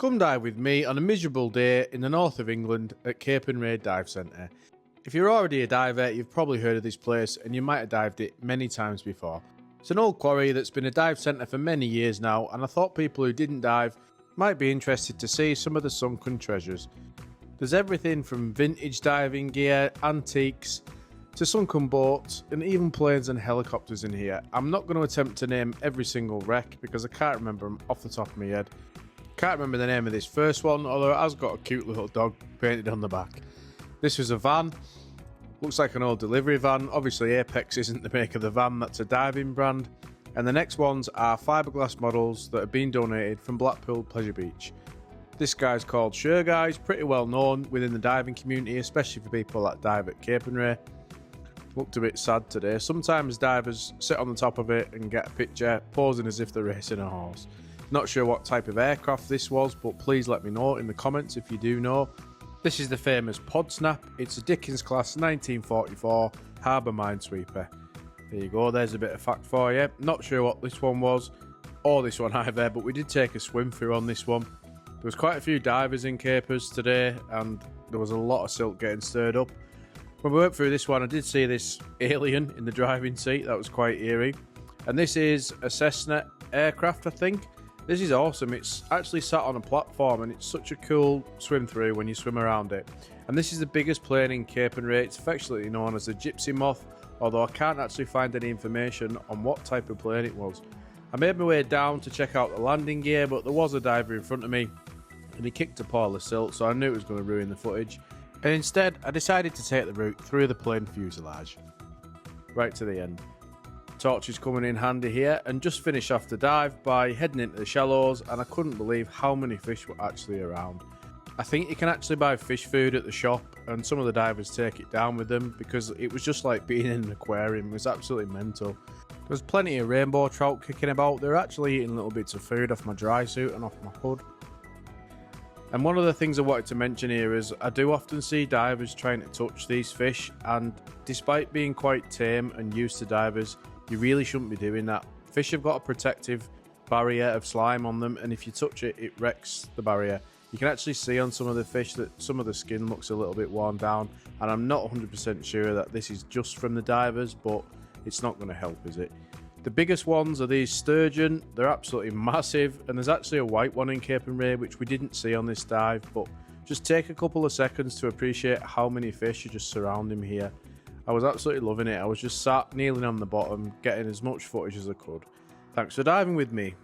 Come dive with me on a miserable day in the north of England at Capernwray Dive Centre. If you're already a diver, you've probably heard of this place and you might have dived it many times before. It's an old quarry that's been a dive centre for many years now, and I thought people who didn't dive might be interested to see some of the sunken treasures. There's everything from vintage diving gear, antiques, to sunken boats, and even planes and helicopters in here. I'm not going to attempt to name every single wreck because I can't remember them off the top of my head. Can't remember the name of this first one, although it has got a cute little dog painted on the back. This was a van. Looks like an old delivery van. Obviously Apex isn't the maker of the van, that's a diving brand. And the next ones are fiberglass models that have been donated from Blackpool Pleasure Beach. This guy's called Sure pretty well known within the diving community, especially for people that dive at Capernwray. Looked a bit sad today. Sometimes divers sit on the top of it and get a picture posing as if they're racing a horse. Not sure what type of aircraft this was, but please let me know in the comments if you do know. This is the famous Podsnap. It's a Dickens class 1944 harbour minesweeper. There you go, there's a bit of fact for you. Not sure what this one was, or this one either, but we did take a swim through on this one. There was quite a few divers in Capers today, and there was a lot of silt getting stirred up. When we went through this one, I did see this alien in the driving seat. That was quite eerie. And this is a Cessna aircraft, I think. This is awesome. It's actually sat on a platform and it's such a cool swim through when you swim around it. And this is the biggest plane in Capernwray. It's affectionately known as the Gypsy Moth, although I can't actually find any information on what type of plane it was. I made my way down to check out the landing gear, but there was a diver in front of me and he kicked a pile of silt, so I knew it was going to ruin the footage. And instead, I decided to take the route through the plane fuselage, right to the end. Torches coming in handy here, and just finish off the dive by heading into the shallows, and I couldn't believe how many fish were actually around. I think you can actually buy fish food at the shop, and some of the divers take it down with them because it was just like being in an aquarium. It was absolutely mental. There was plenty of rainbow trout kicking about. They were actually eating little bits of food off my dry suit and off my hood. And one of the things I wanted to mention here is I do often see divers trying to touch these fish, and despite being quite tame and used to divers, you really shouldn't be doing that. Fish have got a protective barrier of slime on them, and if you touch it, it wrecks the barrier. You can actually see on some of the fish that some of the skin looks a little bit worn down, and I'm not 100% sure that this is just from the divers, but it's not going to help, is it? The biggest ones are these sturgeon. They're absolutely massive, and there's actually a white one in Capernwray which we didn't see on this dive, but just take a couple of seconds to appreciate how many fish are just surrounding here. I was absolutely loving it. I was just sat kneeling on the bottom, getting as much footage as I could. Thanks for diving with me.